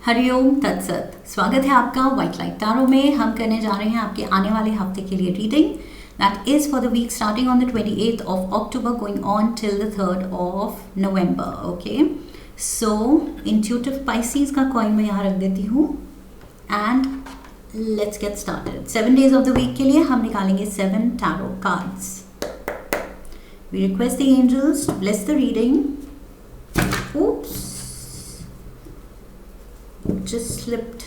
हरिओम तत्सत। स्वागत है आपका व्हाइट लाइट टैरो में। हम करने जा रहे हैं आपके आने वाले हफ्ते के लिए reading that is for the week starting on the 28th of October going on till the 3rd of November। Okay, so intuitive Pisces का कॉइन मैं यहाँ रख देती हूँ and let's get started. 7 days of the week के लिए हम निकालेंगे 7 tarot cards. We request the angels to bless the reading. oops just slipped.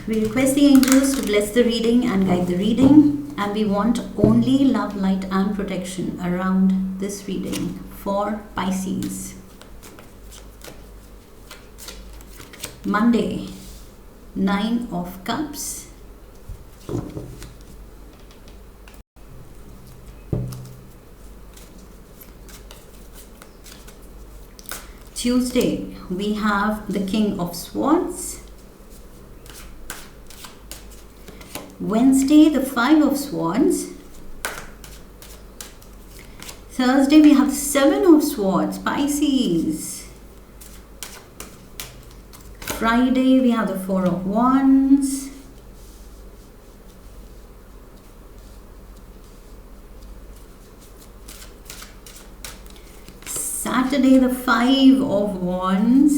We request the angels to bless the reading and guide the reading, and we want only love, light and protection around this reading for Pisces. Monday, 9 of Cups. Tuesday, we have the King of Swords. Wednesday, the 5 of Swords. Thursday, we have the 7 of Swords, Pisces. Friday, we have the 4 of Wands. Saturday, the 5 of Wands,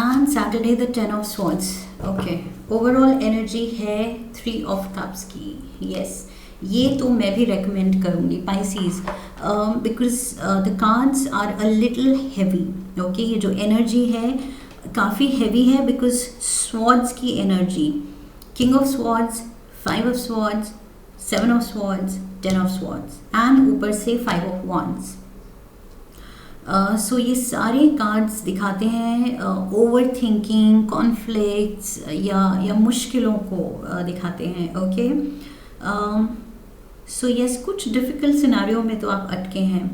and Saturday the 10 of Swords. Okay, overall energy है 3 of Cups की। Yes, ये तो मैं भी recommend करूँगी Pisces because the cards are a little heavy. Okay, ये जो energy है काफ़ी heavy है because Swords की energy, King of Swords, 5 of Swords, 7 of Swords, 10 of Swords and ऊपर से 5 of Wands। सो ये सारे कार्ड्स दिखाते हैं ओवर थिंकिंग, कॉन्फ्लिक्ट्स या मुश्किलों को दिखाते हैं। ओके, सो यस, कुछ डिफ़िकल्ट सिनारियो में तो आप अटके हैं,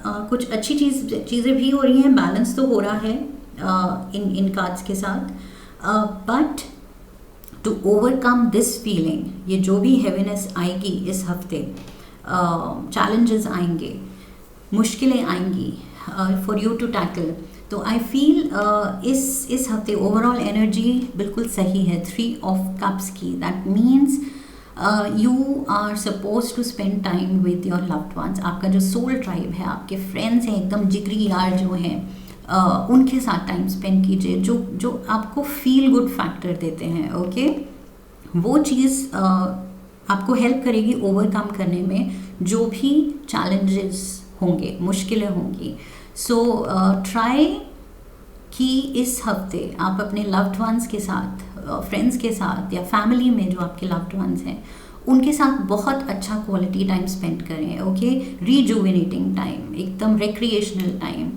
कुछ अच्छी चीज़ें भी हो रही हैं, बैलेंस तो हो रहा है इन कार्ड्स के साथ, but to overcome this feeling, ये जो भी हैवीनेस आएगी इस हफ्ते, चैलेंजेस आएंगे, मुश्किलें आएंगी फॉर यू टू टैकल, तो आई फील इस हफ्ते ओवरऑल एनर्जी बिल्कुल सही है 3 of Cups की। That means you are suppose to spend time with your loved ones. आपका जो सोल ट्राइब है, आपके फ्रेंड्स हैं, एकदम जिगरी यार जो हैं, उनके साथ टाइम स्पेंड कीजिए, जो आपको फील गुड फैक्टर देते हैं। ओके, वो चीज़ आपको हेल्प करेगी ओवरकम करने में जो भी चैलेंजेस होंगे, मुश्किलें होंगी। सो ट्राई कि इस हफ्ते आप अपने लव्ड वंस के साथ, फ्रेंड्स के साथ या फैमिली में जो आपके लव्ड वंस हैं उनके साथ बहुत अच्छा क्वालिटी टाइम स्पेंड करें। ओके, रिजुविनेटिंग टाइम, एकदम रिक्रिएशनल टाइम,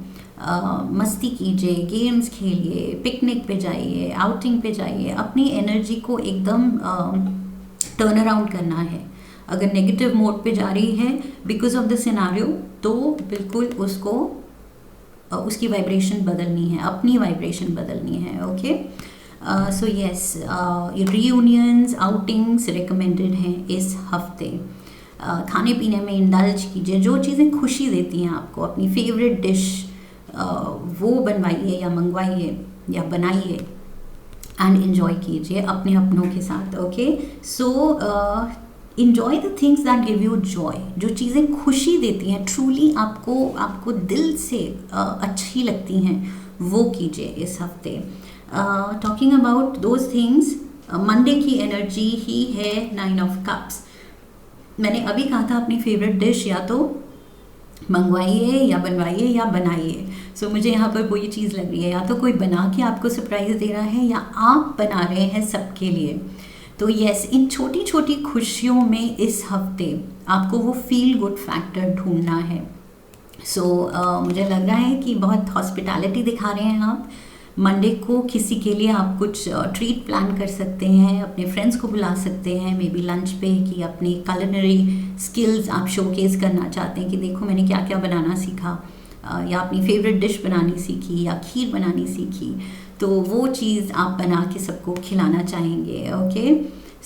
मस्ती कीजिए, गेम्स खेलिए, पिकनिक पे जाइए, आउटिंग पे जाइए, अपनी एनर्जी को एकदम टर्न अराउंड करना है। अगर नेगेटिव मोड पे जा रही है बिकॉज ऑफ द सिनारियो, तो बिल्कुल उसको उसकी वाइब्रेशन बदलनी है, अपनी वाइब्रेशन बदलनी है। Okay, so yes, reunions, outings recommended हैं इस हफ्ते। खाने पीने में इंडल्ज कीजिए, जो चीज़ें खुशी देती हैं आपको, अपनी फेवरेट डिश वो बनवाइए या मंगवाइए या बनाइए एंड इन्जॉय कीजिए अपने अपनों के साथ। Okay, so enjoy the things that give you joy, जो चीज़ें खुशी देती हैं, ट्रूली आपको दिल से अच्छी लगती हैं, वो कीजिए इस हफ्ते। Talking about those things, Monday की एनर्जी ही है 9 of Cups। मैंने अभी कहा था अपनी फेवरेट डिश या तो मंगवाइए या बनवाइए या बनाइए। सो मुझे यहाँ पर वही चीज़ लग रही है, या तो कोई बना के आपको सरप्राइज़ दे रहा है या आप बना रहे हैं सबके लिए। तो यस, इन छोटी छोटी खुशियों में इस हफ्ते आपको वो फील गुड फैक्टर ढूंढना है। सो मुझे लग रहा है कि बहुत हॉस्पिटैलिटी दिखा रहे हैं आप। मंडे को किसी के लिए आप कुछ ट्रीट प्लान कर सकते हैं, अपने फ्रेंड्स को बुला सकते हैं, मे बी लंच पे, कि अपनी culinary स्किल्स आप शोकेस करना चाहते हैं कि देखो मैंने क्या क्या बनाना सीखा, या अपनी फेवरेट डिश बनानी सीखी या खीर बनानी सीखी, तो वो चीज़ आप बना के सबको खिलाना चाहेंगे। Okay,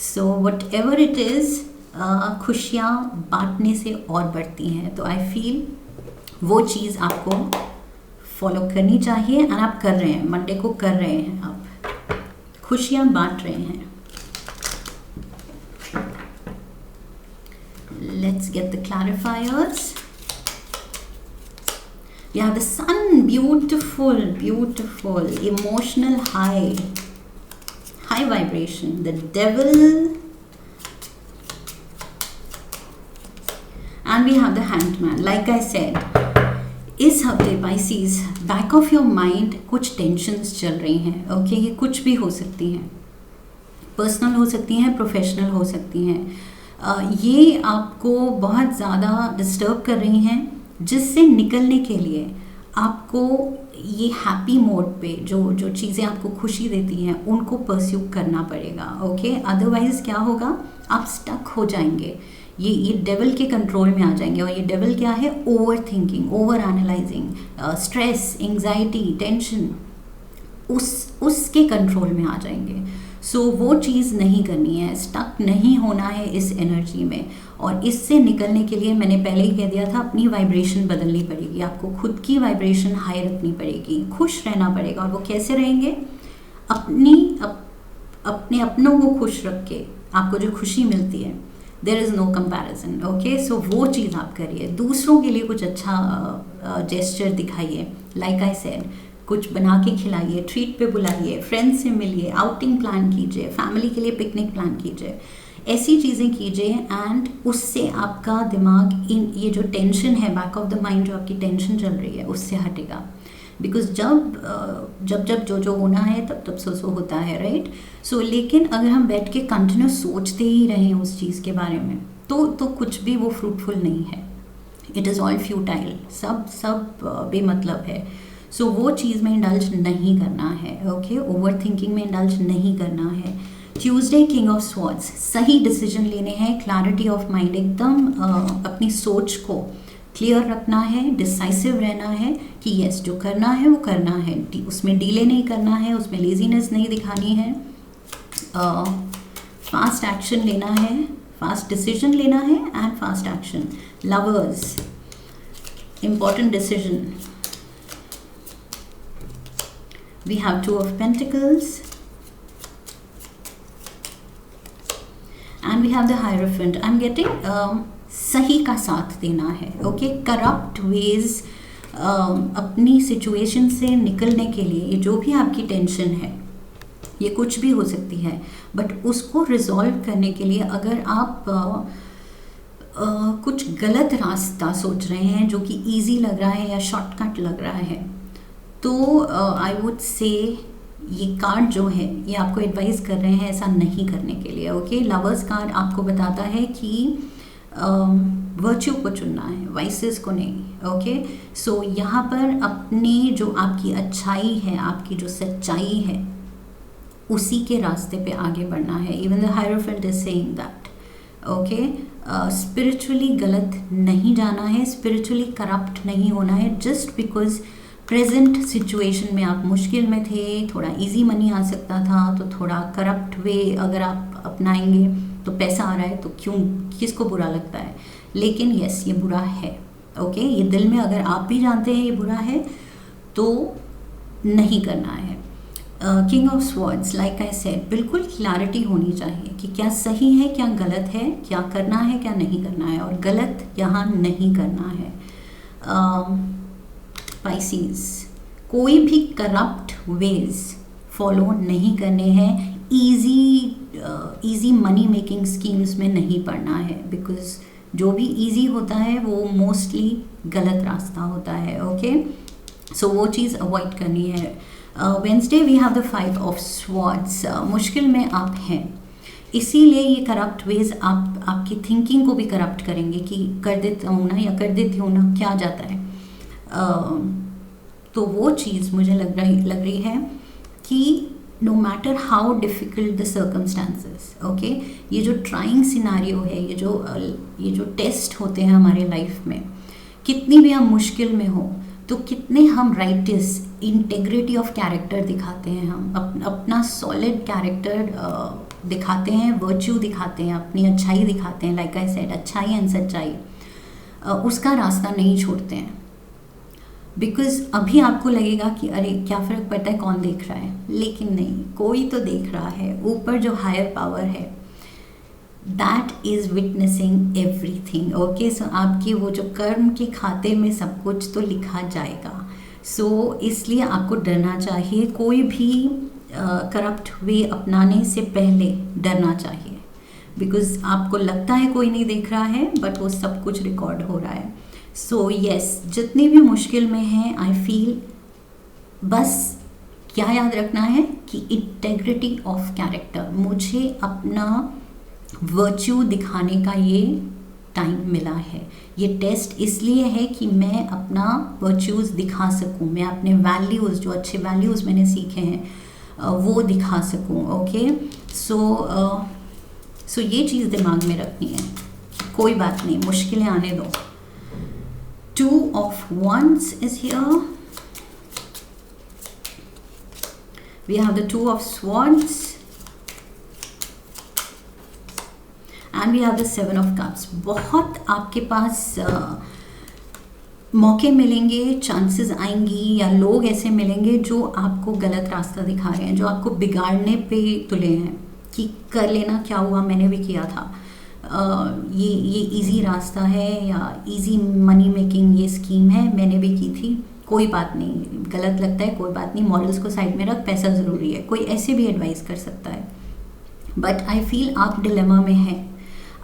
so what ever it is, खुशियाँ बांटने से और बढ़ती हैं, तो आई फील वो चीज़ आपको फॉलो करनी चाहिए एंड आप कर रहे हैं, मंडे को कर रहे हैं, आप खुशियाँ बांट रहे हैं। Let's get the clarifiers. Yeah, the sun, beautiful, beautiful, emotional high, high vibration. The devil, and we have the hanged man. Like I said, इस हफ्ते Pisces, back of your mind कुछ टेंशन्स चल रही हैं, ओके ये कुछ भी हो सकती हैं, पर्सनल हो सकती हैं, प्रोफेशनल हो सकती हैं, ये आपको बहुत ज़्यादा डिस्टर्ब कर रही हैं, जिससे निकलने के लिए आपको ये हैप्पी मोड पे जो चीज़ें आपको खुशी देती हैं उनको परस्यू करना पड़ेगा, ओके। अदरवाइज़ क्या होगा, आप स्टक हो जाएंगे, ये डेविल के कंट्रोल में आ जाएंगे। और ये डेविल क्या है, over thinking, over analysing, stress, anxiety, tension, उसके कंट्रोल में आ जाएंगे। सो वो चीज़ नहीं करनी है, स्टक नहीं होना है इस एनर्जी में। और इससे निकलने के लिए मैंने पहले ही कह दिया था, अपनी वाइब्रेशन बदलनी पड़ेगी, आपको खुद की वाइब्रेशन हाई रखनी पड़ेगी, खुश रहना पड़ेगा। और वो कैसे रहेंगे, अपने अपनों को खुश रख के आपको जो खुशी मिलती है, there is no comparison, okay. So वो चीज़ आप करिए, दूसरों के लिए कुछ अच्छा जेस्चर दिखाइए, लाइक आई सेड, कुछ बना के खिलाइए, ट्रीट पे बुलाइए, फ्रेंड्स से मिलिए, आउटिंग प्लान कीजिए, फैमिली के लिए पिकनिक प्लान कीजिए, ऐसी चीज़ें कीजिए। एंड उससे आपका दिमाग ये जो टेंशन है, बैक ऑफ द माइंड जो आपकी टेंशन चल रही है, उससे हटेगा। बिकॉज जब जो होना है तब सो होता है, राइट। सो लेकिन अगर हम बैठ के कंटिन्यू सोचते ही रहें उस चीज़ के बारे में, तो कुछ भी वो फ्रूटफुल नहीं है, इट इज़ ऑल फ्यूटाइल, सब बेमतलब है। सो वो चीज़ में इंडल्ज नहीं करना है, ओके। ओवर थिंकिंग में इंडल्ज नहीं करना है। ट्यूसडे किंग ऑफ स्वॉर्ड्स, सही डिसीजन लेने हैं, क्लैरिटी ऑफ माइंड, एकदम अपनी सोच को क्लियर रखना है, डिसाइसिव रहना है कि यस जो करना है वो करना है, उसमें डीले नहीं करना है, उसमें लेजीनेस नहीं दिखानी है, फास्ट एक्शन लेना है, फास्ट डिसीजन लेना है and fast action. Lovers, important decision, we have two of pentacles and we have the hierophant. I'm getting सही का साथ देना है, ओके। करप्ट वेज, अपनी सिचुएशन से निकलने के लिए, ये जो भी आपकी टेंशन है, ये कुछ भी हो सकती है, बट उसको रिजॉल्व करने के लिए अगर आप कुछ गलत रास्ता सोच रहे हैं जो कि इजी लग रहा है या शॉर्टकट लग रहा है, तो आई वुड से ये कार्ड जो है ये आपको एडवाइस कर रहे हैं ऐसा नहीं करने के लिए, ओके। लवर्स कार्ड आपको बताता है कि वर्च्यू को चुनना है, वाइसेस को नहीं, ओके। सो यहाँ पर अपनी जो आपकी अच्छाई है, आपकी जो सच्चाई है, उसी के रास्ते पे आगे बढ़ना है। Even the hierophant is saying that, okay. Spiritually गलत नहीं जाना है, स्पिरिचुअली करप्ट नहीं होना है, जस्ट बिकॉज प्रेजेंट सिचुएशन में आप मुश्किल में थे, थोड़ा इजी मनी आ सकता था, तो थोड़ा करप्ट वे अगर आप अपनाएंगे तो पैसा आ रहा है, तो क्यों, किसको बुरा लगता है। लेकिन यस ये बुरा है, ओके। ये दिल में अगर आप भी जानते हैं ये बुरा है तो नहीं करना है। King of swords, like I said, बिल्कुल क्लैरिटी होनी चाहिए कि क्या सही है क्या गलत है, क्या करना है क्या नहीं करना है, और गलत यहाँ नहीं करना है। Pisces, कोई भी करप्ट वेज फॉलो नहीं करने हैं, इजी मनी मेकिंग स्कीम्स में नहीं पड़ना है, बिकॉज जो भी इजी होता है वो मोस्टली गलत रास्ता होता है, ओके। सो वो चीज़ अवॉइड करनी है। Wednesday we have the 5 of swords, मुश्किल में आप हैं, इसीलिए ये करप्ट वेज आपकी थिंकिंग को भी करप्ट करेंगे कि कर देता हूँ ना या कर देती हूँ ना, क्या जाता है। तो वो चीज़ मुझे लग रही है कि no matter how difficult the circumstances, okay, ये जो ट्राइंग सिनारियो है, ये जो टेस्ट होते हैं हमारे लाइफ में, कितनी भी हम मुश्किल में हो तो कितने हम राइटियस, इंटेग्रिटी ऑफ कैरेक्टर दिखाते हैं, हम अपना सॉलिड कैरेक्टर दिखाते हैं, वर्च्यू दिखाते हैं, अपनी अच्छाई दिखाते हैं, लाइक आई सेड, अच्छाई एंड सच्चाई, उसका रास्ता नहीं छोड़ते हैं। बिकॉज अभी आपको लगेगा कि अरे क्या फ़र्क पड़ता है कौन देख रहा है, लेकिन नहीं, कोई तो देख रहा है, ऊपर जो हायर पावर है that is witnessing everything. Okay, so आपकी वो जो कर्म के खाते में सब कुछ तो लिखा जाएगा। सो इसलिए आपको डरना चाहिए, कोई भी करप्ट वे अपनाने से पहले डरना चाहिए, बिकॉज आपको लगता है कोई नहीं देख रहा है बट वो सब कुछ रिकॉर्ड हो रहा है। सो यस, जितनी भी मुश्किल में हैं, आई फील बस क्या याद रखना है कि इंटेग्रिटी ऑफ कैरेक्टर, मुझे अपना वर्च्यू दिखाने का ये टाइम मिला है। ये टेस्ट इसलिए है कि मैं अपना वर्च्यूज़ दिखा सकूं, मैं अपने वैल्यूज़, जो अच्छे वैल्यूज़ मैंने सीखे हैं वो दिखा सकूं। ओके, सो ये चीज़ दिमाग में रखनी है, कोई बात नहीं, मुश्किलें आने दो। 2 of Wands is here. We have the 2 of Swords and we have the 7 of Cups. बहुत आपके पास मौके मिलेंगे, चांसेस आएंगी, या लोग ऐसे मिलेंगे जो आपको गलत रास्ता दिखा रहे हैं, जो आपको बिगाड़ने पे तुले हैं कि कर लेना, क्या हुआ, मैंने भी किया था, ये इजी रास्ता है या इजी मनी मेकिंग ये स्कीम है, मैंने भी की थी, कोई बात नहीं, गलत लगता है कोई बात नहीं, मॉरल्स को साइड में रख, पैसा ज़रूरी है, कोई ऐसे भी एडवाइस कर सकता है। बट आई फील आप डिलेमा में हैं,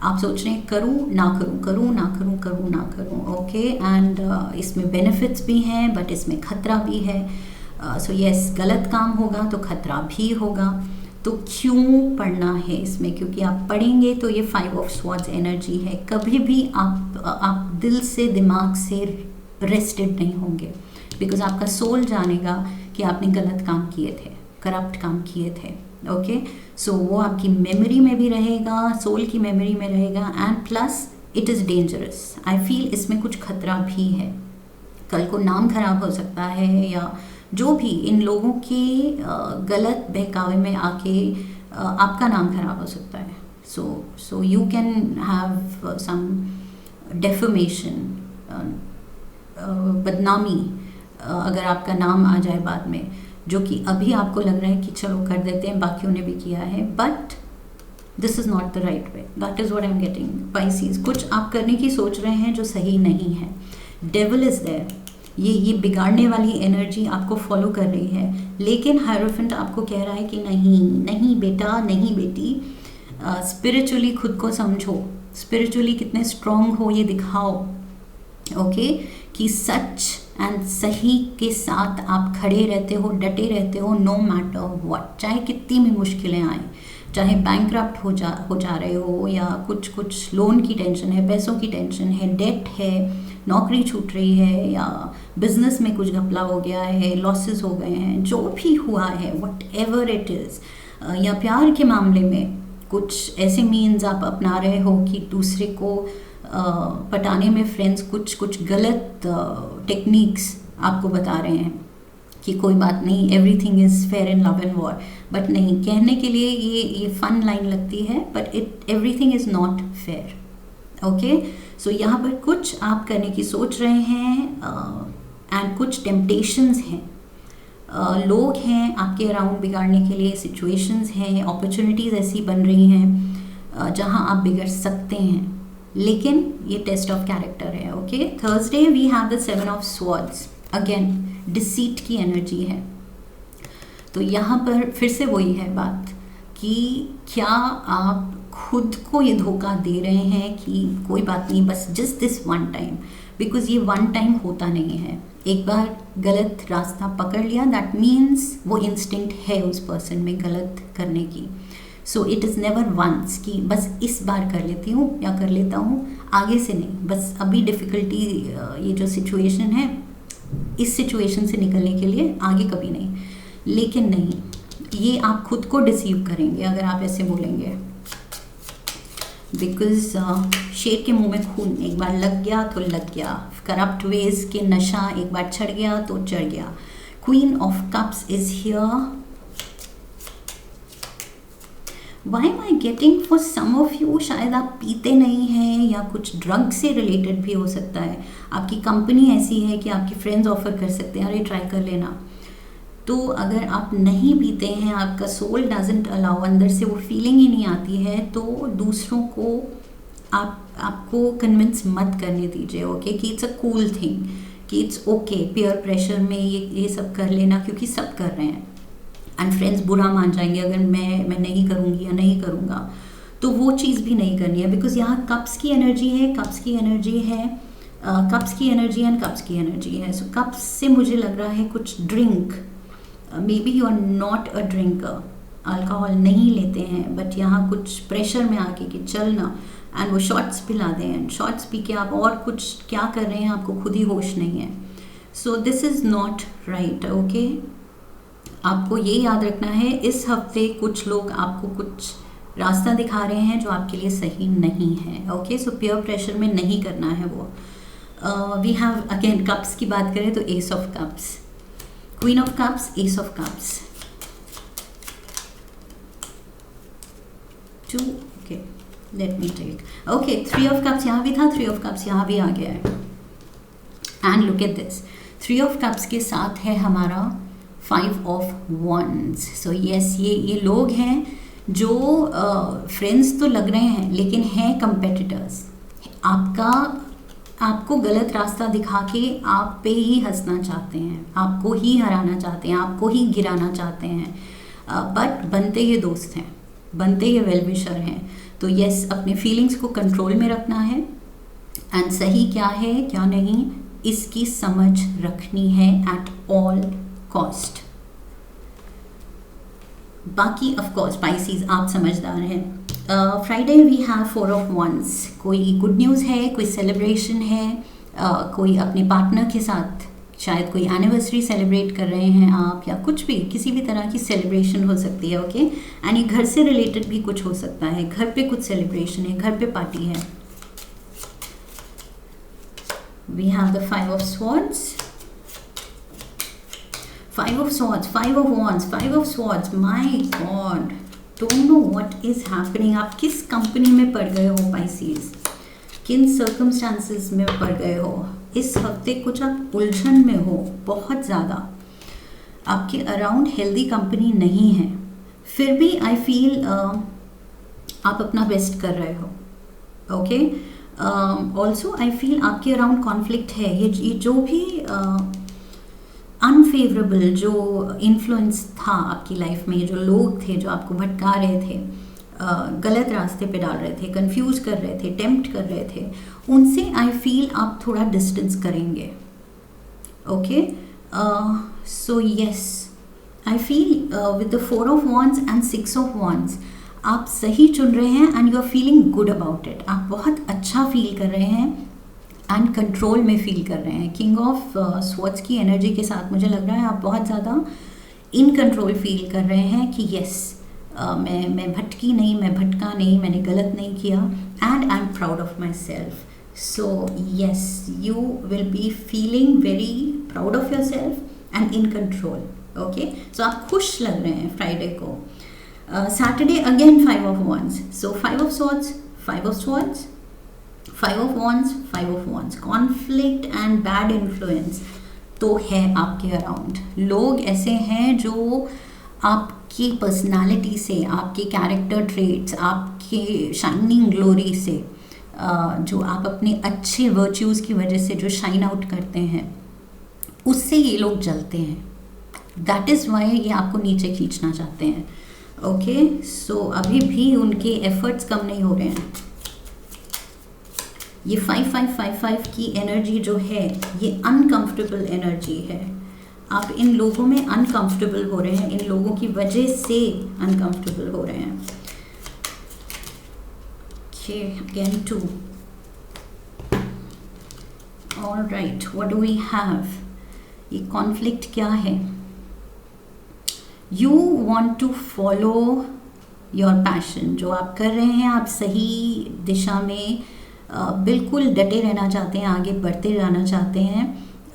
आप सोच रहे हैं करूँ ना करूँ, करूँ ना करूँ, करूँ ना करूँ। ओके, एंड इसमें बेनिफिट्स भी हैं बट इसमें खतरा भी है। सो यस, गलत काम होगा तो खतरा भी होगा, तो क्यों पढ़ना है इसमें, क्योंकि आप पढ़ेंगे तो ये 5 of Swords एनर्जी है, कभी भी आप दिल से दिमाग से रेस्टेड नहीं होंगे, बिकॉज आपका सोल जानेगा कि आपने गलत काम किए थे, करप्ट काम किए थे। ओके, सो वो आपकी मेमोरी में भी रहेगा, सोल की मेमोरी में रहेगा, and plus it is dangerous. I feel इसमें कुछ खतरा भी है, कल को नाम खराब हो सकता है, या जो भी इन लोगों के गलत बहकावे में आके आपका नाम खराब हो सकता है। So you can have some defamation, बदनामी, अगर आपका नाम आ जाए बाद में, जो कि अभी आपको लग रहा है कि चलो कर देते हैं, बाकियों ने भी किया है, but this is not the right way. That is what I am getting. Pisces, कुछ आप करने की सोच रहे हैं जो सही नहीं है, डेविल इज़ देयर, ये बिगाड़ने वाली एनर्जी आपको फॉलो कर रही है, लेकिन हायरोफेंट आपको कह रहा है कि नहीं नहीं बेटा, नहीं बेटी, स्पिरिचुअली खुद को समझो, स्पिरिचुअली कितने स्ट्रॉन्ग हो ये दिखाओ। ओके, कि सच एंड सही के साथ आप खड़े रहते हो, डटे रहते हो, नो मैटर व्हाट, चाहे कितनी भी मुश्किलें आए, चाहे बैंकरप्ट हो जा रहे हो, या कुछ लोन की टेंशन है, पैसों की टेंशन है, डेट है, नौकरी छूट रही है, या बिजनेस में कुछ घपला हो गया है, लॉसेस हो गए हैं, जो भी हुआ है, व्हाट एवर इट इज़, या प्यार के मामले में कुछ ऐसे मीन्स आप अपना रहे हो कि दूसरे को पटाने में फ्रेंड्स कुछ गलत टेक्निक्स आपको बता रहे हैं कि कोई बात नहीं, everything is fair in love and war, but नहीं, कहने के लिए ये फन लाइन लगती है, but everything is not fair. Okay, so यहाँ पर कुछ आप करने की सोच रहे हैं, एंड कुछ टेम्पटेशंस हैं, लोग हैं आपके अराउंड बिगाड़ने के लिए, सिचुएशंस हैं, अपॉर्चुनिटीज़ ऐसी बन रही हैं जहाँ आप बिगड़ सकते हैं, लेकिन ये टेस्ट ऑफ कैरेक्टर है। Okay, Thursday we have the 7 of Swords, again deceit की एनर्जी है, तो यहाँ पर फिर से वही है बात कि क्या आप खुद को ये धोखा दे रहे हैं कि कोई बात नहीं, बस just this one time, because ये वन टाइम होता नहीं है, एक बार गलत रास्ता पकड़ लिया दैट मीन्स वो इंस्टिंक्ट है उस पर्सन में गलत करने की। So it is never once कि बस इस बार कर लेती हूँ या कर लेता हूँ, आगे से नहीं, बस अभी डिफ़िकल्टी, ये जो सिचुएशन है, इस सिचुएशन से निकलने के लिए आगे कभी नहीं, लेकिन नहीं, ये आप खुद को डिसीव करेंगे अगर आप ऐसे बोलेंगे, बिकॉज शेर के मुंह में खून एक बार लग गया तो लग गया, करप्ट वेज के नशा एक बार चढ़ गया तो चढ़ गया। Queen of cups is here, why am I getting for some of you, शायद आप पीते नहीं हैं या कुछ ड्रग से रिलेटेड भी हो सकता है। आपकी कंपनी ऐसी है कि आपके फ्रेंड्स ऑफर कर सकते हैं, अरे ट्राई कर लेना। तो अगर आप नहीं पीते हैं, आपका सोल डजंट अलाउ, अंदर से वो फीलिंग ही नहीं आती है, तो दूसरों को आपको कन्विंस मत करने दीजिए, ओके, कि इट्स अ कूल थिंग, कि इट्स ओके पीयर प्रेशर में ये सब कर लेना, क्योंकि सब कर रहे हैं एंड फ्रेंड्स बुरा मान जाएंगे अगर मैं नहीं करूँगी या नहीं करूँगा। तो वो चीज़ भी नहीं करनी है, बिकॉज यहाँ कप्स की एनर्जी है, कप्स की एनर्जी है, कप्स की एनर्जी एंड कप्स की एनर्जी है। सो कप्स से मुझे लग रहा है कुछ drink, maybe you are not a drinker, alcohol नहीं लेते हैं, बट यहाँ कुछ प्रेशर में आके कि चलना, एंड वो शॉट्स पिला दें, एंड शॉट्स पी के आप और कुछ क्या कर रहे हैं आपको खुद ही होश नहीं है। So this is not right, okay. आपको ये याद रखना है, इस हफ्ते कुछ लोग आपको कुछ रास्ता दिखा रहे हैं जो आपके लिए सही नहीं है, ओके। सो पीयर प्रेशर में नहीं करना है वो। वी हैव अगेन कप्स की बात करें तो ace of cups, queen of cups, ace of cups, 2, okay, let me take, okay, 3 of cups यहाँ भी था, 3 ऑफ कप्स यहाँ भी आ गया है। And look at this, 3 of cups के साथ है हमारा 5 ऑफ वंड्स। सो यस, ये लोग हैं जो फ्रेंड्स तो लग रहे हैं लेकिन हैं कंपेटिटर्स। आपको गलत रास्ता दिखा के आप पे ही हंसना चाहते हैं, आपको ही हराना चाहते हैं, आपको ही गिराना चाहते हैं, बट बनते ये दोस्त हैं, बनते ये वेल विशर हैं। तो यस, अपने फीलिंग्स को कंट्रोल में रखना है, एंड सही क्या है क्या नहीं इसकी समझ रखनी है एट ऑल कॉस्ट। बाकी ऑफ कोर्स स्पाइसीज आप समझदार हैं। Friday we have 4 of wands, कोई गुड न्यूज़ है, कोई सेलिब्रेशन है, कोई अपने पार्टनर के साथ शायद कोई एनिवर्सरी सेलिब्रेट कर रहे हैं आप, या कुछ भी, किसी भी तरह की सेलिब्रेशन हो सकती है, ओके। एंड ये घर से रिलेटेड भी कुछ हो सकता है, घर पे कुछ सेलिब्रेशन है, घर पे पार्टी है। We have the 5 of swords, 5 of swords, 5 of wands, 5 of swords, my god, don't know what is happening। आप किस कंपनी में पड़ गए हो पाइसीज, किन सर्कमस्टांसेस में पड़ गए हो इस हफ्ते, कुछ आप उलझन में हो बहुत ज़्यादा, आपके अराउंड हेल्दी कंपनी नहीं है, फिर भी आई फील आप अपना बेस्ट कर रहे हो, ओके। ऑल्सो आई फील आपके अराउंड कॉन्फ्लिक्ट है, ये जो भी अनफेवरेबल जो इन्फ्लुएंस था आपकी लाइफ में, जो लोग थे जो आपको भटका रहे थे, गलत रास्ते पे डाल रहे थे, कंफ्यूज कर रहे थे, टेम्प्ट कर रहे थे, उनसे आई फील आप थोड़ा डिस्टेंस करेंगे, okay. So yes, I feel with the 4 of wands and 6 of wands आप सही चुन रहे हैं, and you are feeling good about it. आप बहुत अच्छा फील कर रहे हैं एंड कंट्रोल में फील कर रहे हैं। किंग ऑफ स्वॉर्ड्स की एनर्जी के साथ मुझे लग रहा है आप बहुत ज़्यादा इन कंट्रोल फील कर रहे हैं कि यस, मैं भटकी नहीं, मैं भटका नहीं, मैंने गलत नहीं किया, and I am proud of myself. So yes, you will be feeling very proud of yourself and in control, okay. So आप खुश लग रहे हैं फ्राइडे को। Saturday again 5 of wands, so 5 of swords, 5 of swords, 5 of wands, 5 of wands, conflict and bad influence तो है आपके around. लोग ऐसे हैं जो आपकी पर्सनालिटी से, आपके कैरेक्टर ट्रेट्स, आपके शाइनिंग ग्लोरी से, जो आप अपने अच्छे वर्च्यूज़ की वजह से जो शाइन आउट करते हैं, उससे ये लोग जलते हैं। दैट इज़ वाई ये आपको नीचे खींचना चाहते हैं, ओके। सो अभी भी उनके एफर्ट्स कम नहीं हो रहे हैं। ये 5555 की एनर्जी जो है ये अनकंफर्टेबल एनर्जी है। आप इन लोगों में अनकंफर्टेबल हो रहे हैं, इन लोगों की वजह से अनकंफर्टेबल हो रहे हैं। Okay, again 2. All right, what do we have? ये कॉन्फ्लिक्ट क्या है? You want to follow your passion, जो आप कर रहे हैं, आप सही दिशा में बिल्कुल डटे रहना चाहते हैं, आगे बढ़ते रहना चाहते हैं,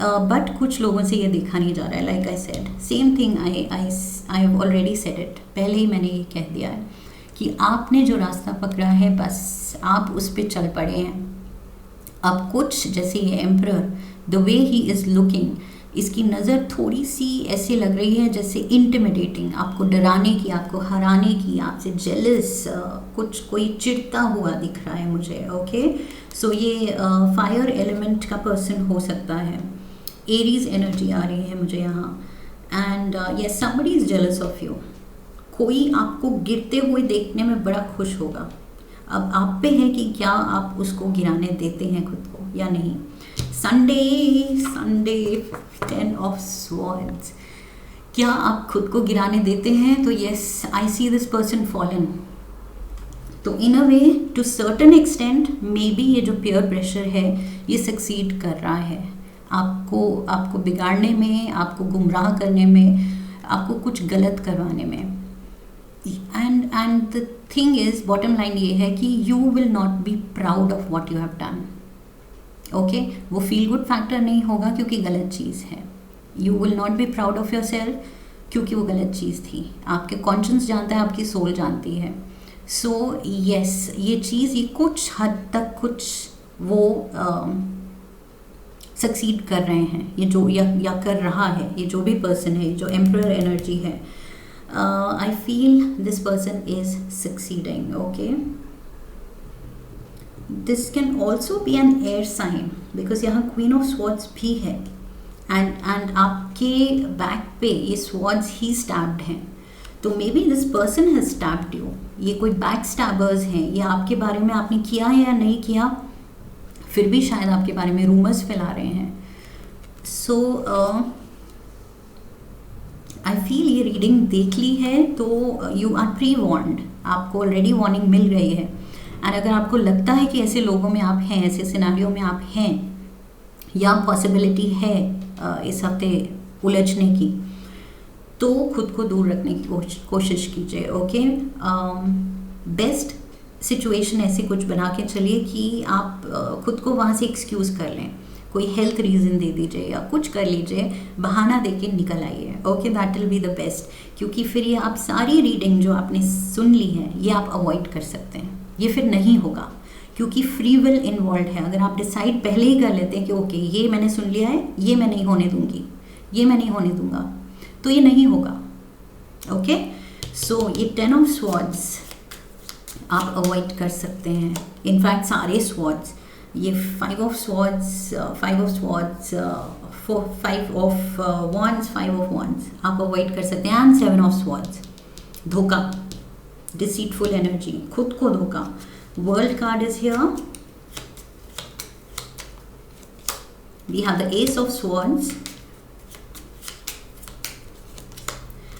बट कुछ लोगों से ये देखा नहीं जा रहा है। Like I said, same thing I have already said it, पहले ही मैंने ये कह दिया है कि कि आपने जो रास्ता पकड़ा है बस आप उस पर चल पड़े हैं। अब कुछ जैसे ये emperor, the way he is looking, इसकी नज़र थोड़ी सी ऐसी लग रही है जैसे इंटिमिडेटिंग, आपको डराने की, आपको हराने की, आपसे जेलस, कुछ कोई चिढ़ता हुआ दिख रहा है मुझे। ओके, सो ये फायर एलिमेंट का पर्सन हो सकता है। एरीज एनर्जी आ रही है मुझे यहाँ। And yes, somebody is jealous of you. कोई आपको गिरते हुए देखने में बड़ा खुश होगा। अब आप पे है कि क्या आप उसको गिराने देते हैं खुद को या नहीं। संडे 10 ऑफ स्वॉर्ड्स, क्या आप खुद को गिराने देते हैं? तो yes, I see this person fallen. तो in a way to certain extent maybe ये जो पीयर प्रेशर है ये सक्सीड कर रहा है आपको बिगाड़ने में, आपको गुमराह करने में, आपको कुछ गलत करवाने में। And the thing is, bottom line ये है कि you will not be proud of what you have done. Okay, वो फील गुड फैक्टर नहीं होगा क्योंकि गलत चीज़ है। You will not be proud of your self क्योंकि वो गलत चीज़ थी। आपके कॉन्शियस जानता है, आपकी सोल जानती है। सो यस, ये चीज़ ये कुछ हद तक कुछ वो सक्सीड कर रहे हैं, ये जो या कर रहा है, ये जो भी पर्सन है, जो एम्परर एनर्जी है। I feel this person is succeeding. Okay, this can also be an air sign because यहाँ Queen of Swords भी है and आपके बैक पे ये swords ही stabbed हैं। तो maybe this person has stabbed you। ये कोई बैक स्टैबर्स हैं, या आपके बारे में आपने किया है या नहीं किया, फिर भी शायद आपके बारे में रूमर्स फैला रहे हैं। सो आई फील ये रीडिंग देख ली है तो यू आर प्री वॉर्न्ड, आपको ऑलरेडी वार्निंग मिल गई है। एंड अगर आपको लगता है कि ऐसे लोगों में आप हैं, ऐसे सिनेरियो में आप हैं, या पॉसिबिलिटी है इस हफ्ते उलझने की, तो खुद को दूर रखने की कोशिश कीजिए। ओके, बेस्ट सिचुएशन ऐसे कुछ बना के चलिए कि आप खुद को वहाँ से एक्सक्यूज़ कर लें, कोई हेल्थ रीज़न दे दीजिए या कुछ कर लीजिए, बहाना देके निकल आइए। Okay, that will be the best, क्योंकि फिर ये आप सारी रीडिंग जो आपने सुन ली है ये आप अवॉइड कर सकते हैं। ये फिर नहीं होगा क्योंकि फ्री विल इन्वॉल्व है। अगर आप डिसाइड पहले ही कर लेते हैं कि ओके ये मैंने सुन लिया है, ये मैं नहीं होने दूंगी, ये मैं नहीं होने दूंगा, तो ये नहीं होगा। ओके, सो ये 10 ऑफ स्वॉर्ड्स आप अवॉइड कर सकते हैं। इनफैक्ट सारे स्वॉर्ड्स, ये 5 of swords, 5 of swords, 5 of wands, 5 of wands आप अवॉइड कर सकते हैं। एंड 7 ऑफ स्वॉर्ड्स, धोखा, डिसीटफुल एनर्जी, खुद को धोखा। World card is here, we have the ace of swords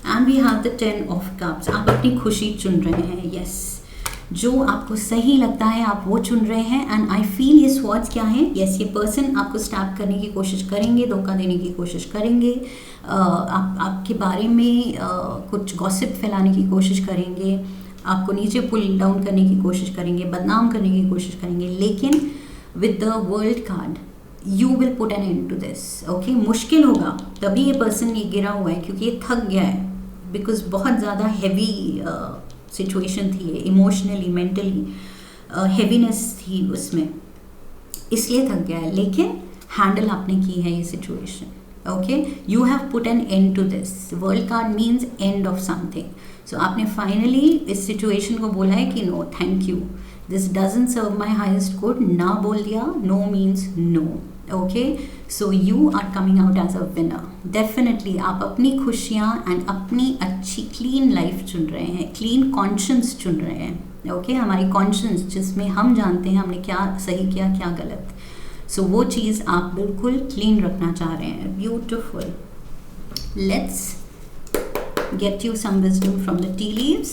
and we have the 10 of cups. आप अपनी खुशी चुन रहे हैं। यस, जो आपको सही लगता है आप वो चुन रहे हैं। एंड आई फील ये स्वॉर्ड्स क्या है, यस, ये पर्सन आपको स्टैप करने की कोशिश करेंगे, धोखा देने की कोशिश करेंगे, आपके बारे में कुछ गॉसिप फैलाने की कोशिश करेंगे, आपको नीचे पुल डाउन करने की कोशिश करेंगे, बदनाम करने की कोशिश करेंगे। लेकिन with the world card you will put an end to this. Okay, मुश्किल होगा, तभी ये पर्सन ये गिरा हुआ है क्योंकि ये थक गया है, बिकॉज बहुत ज़्यादा हैवी सिचुएशन थी ये, इमोशनली, मेंटली हैवीनेस थी उसमें, इसलिए थक गया है। लेकिन हैंडल आपने की है ये situation. Okay, you have put an end to this. World card means end of something. So आपने फाइनली इस सिचुएशन को बोला है कि no thank you, this doesn't serve my highest good. ना बोल दिया, no means no. Okay, so you are coming out as a winner. Definitely आप अपनी खुशियाँ एंड अपनी अच्छी क्लीन लाइफ चुन रहे हैं, क्लीन कॉन्शियंस चुन रहे हैं। ओके, हमारी कॉन्शियंस जिसमें हम जानते हैं हमने क्या सही किया क्या गलत, सो वो चीज़ आप बिल्कुल क्लीन रखना चाह रहे हैं। Beautiful, let's get you some wisdom from the tea leaves.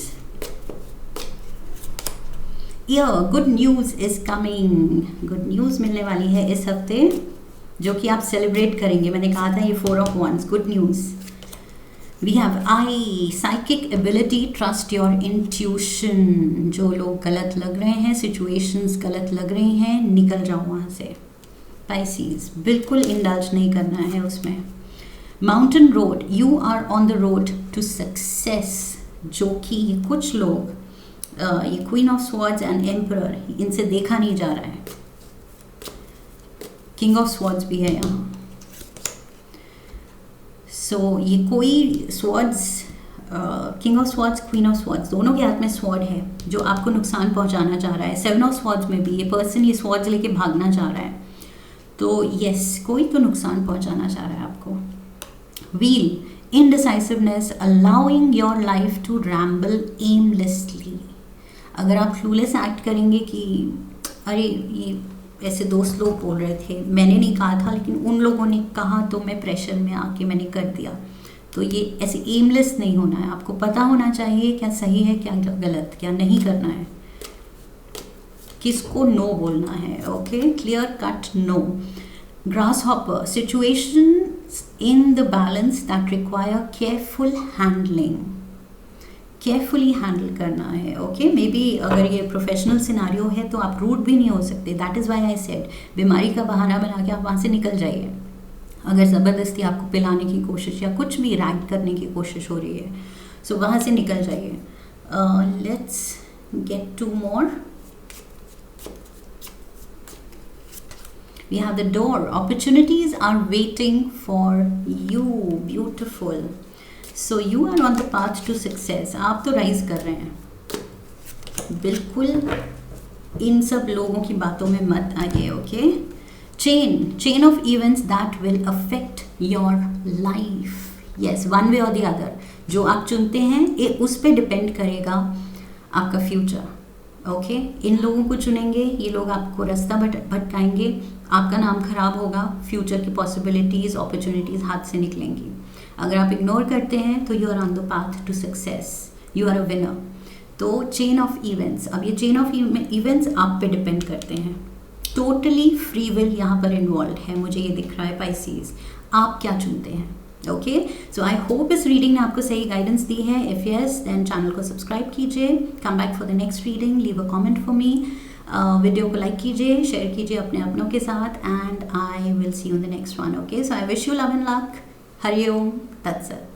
Yeah, good news is coming. Good news मिलने वाली है इस हफ्ते जो कि आप सेलिब्रेट करेंगे। मैंने कहा था ये 4 of wands, good news. We have I, psychic ability, trust your intuition. जो लोग गलत लग रहे हैं, situations गलत लग रही हैं, निकल जाओ वहाँ से। Pisces, बिल्कुल इंडल्ज नहीं करना है उसमें। Mountain road, you are on the road to success, जो कि कुछ लोग ये queen of swords and emperor, इनसे देखा नहीं जा रहा है। किंग ऑफ स्वॉर्ड्स भी है यहाँ। सो ये कोई swords, king of swords, queen of swords, दोनों के हाथ में स्वॉर्ड है जो आपको नुकसान पहुंचाना चाह रहा है। सेवन ऑफ स्वॉर्ड्स में भी ये पर्सन ये स्वॉर्ड्स लेके भागना चाह रहा है। तो यस, कोई तो नुकसान पहुंचाना चाह रहा है आपको। Wheel, indecisiveness, allowing your life to ramble aimlessly. अगर आप क्लूलेस एक्ट करेंगे कि अरे ये ऐसे दोस्त लोग बोल रहे थे, मैंने नहीं कहा था लेकिन उन लोगों ने कहा तो मैं प्रेशर में आके मैंने कर दिया, तो ये ऐसे एमलेस नहीं होना है। आपको पता होना चाहिए क्या सही है क्या गलत, क्या नहीं करना है, किसको नो बोलना है। Okay, clear cut no. Grasshopper, situations in the balance that require careful handling, carefully handle करना है। ओके, मे बी अगर ये प्रोफेशनल सिनारियो है तो आप रूड भी नहीं हो सकते। That is why I said, बीमारी का बहाना बना के आप वहाँ से निकल जाइए। अगर ज़बरदस्ती आपको पिलाने की कोशिश या कुछ भी रैग करने की कोशिश हो रही है, सो वहाँ से निकल जाइए। Let's get to more. We have the door. Opportunities are waiting for you. Beautiful. So you are on the path to success. आप तो राइज कर रहे हैं। बिल्कुल इन सब लोगों की बातों में मत आइए। Okay, chain of events that will affect your life. Yes, one way और द अदर, जो आप चुनते हैं ये उस पर डिपेंड करेगा आपका फ्यूचर। ओके, इन लोगों को चुनेंगे, ये लोग आपको रास्ता भटकाएंगे, आपका नाम खराब होगा, फ्यूचर की पॉसिबिलिटीज़, अपॉर्चुनिटीज़ हाथ से निकलेंगी। अगर आप इग्नोर करते हैं तो you are on the path to success, you are a winner. तो चेन ऑफ इवेंट्स, अब ये चेन ऑफ इवेंट्स आप पे डिपेंड करते हैं। टोटली फ्री विल यहाँ पर इन्वॉल्व है, मुझे ये दिख रहा है पाइसीज। आप क्या चुनते हैं? ओके, सो आई होप इस रीडिंग ने आपको सही गाइडेंस दी है। इफ़ यस, देन चैनल को सब्सक्राइब कीजिए, come back for the next reading, leave a comment for me, video को लाइक कीजिए, शेयर कीजिए अपने अपनों के साथ, and I will see you in the next one. Okay, so I wish you love and luck. Hari Om तत्सत।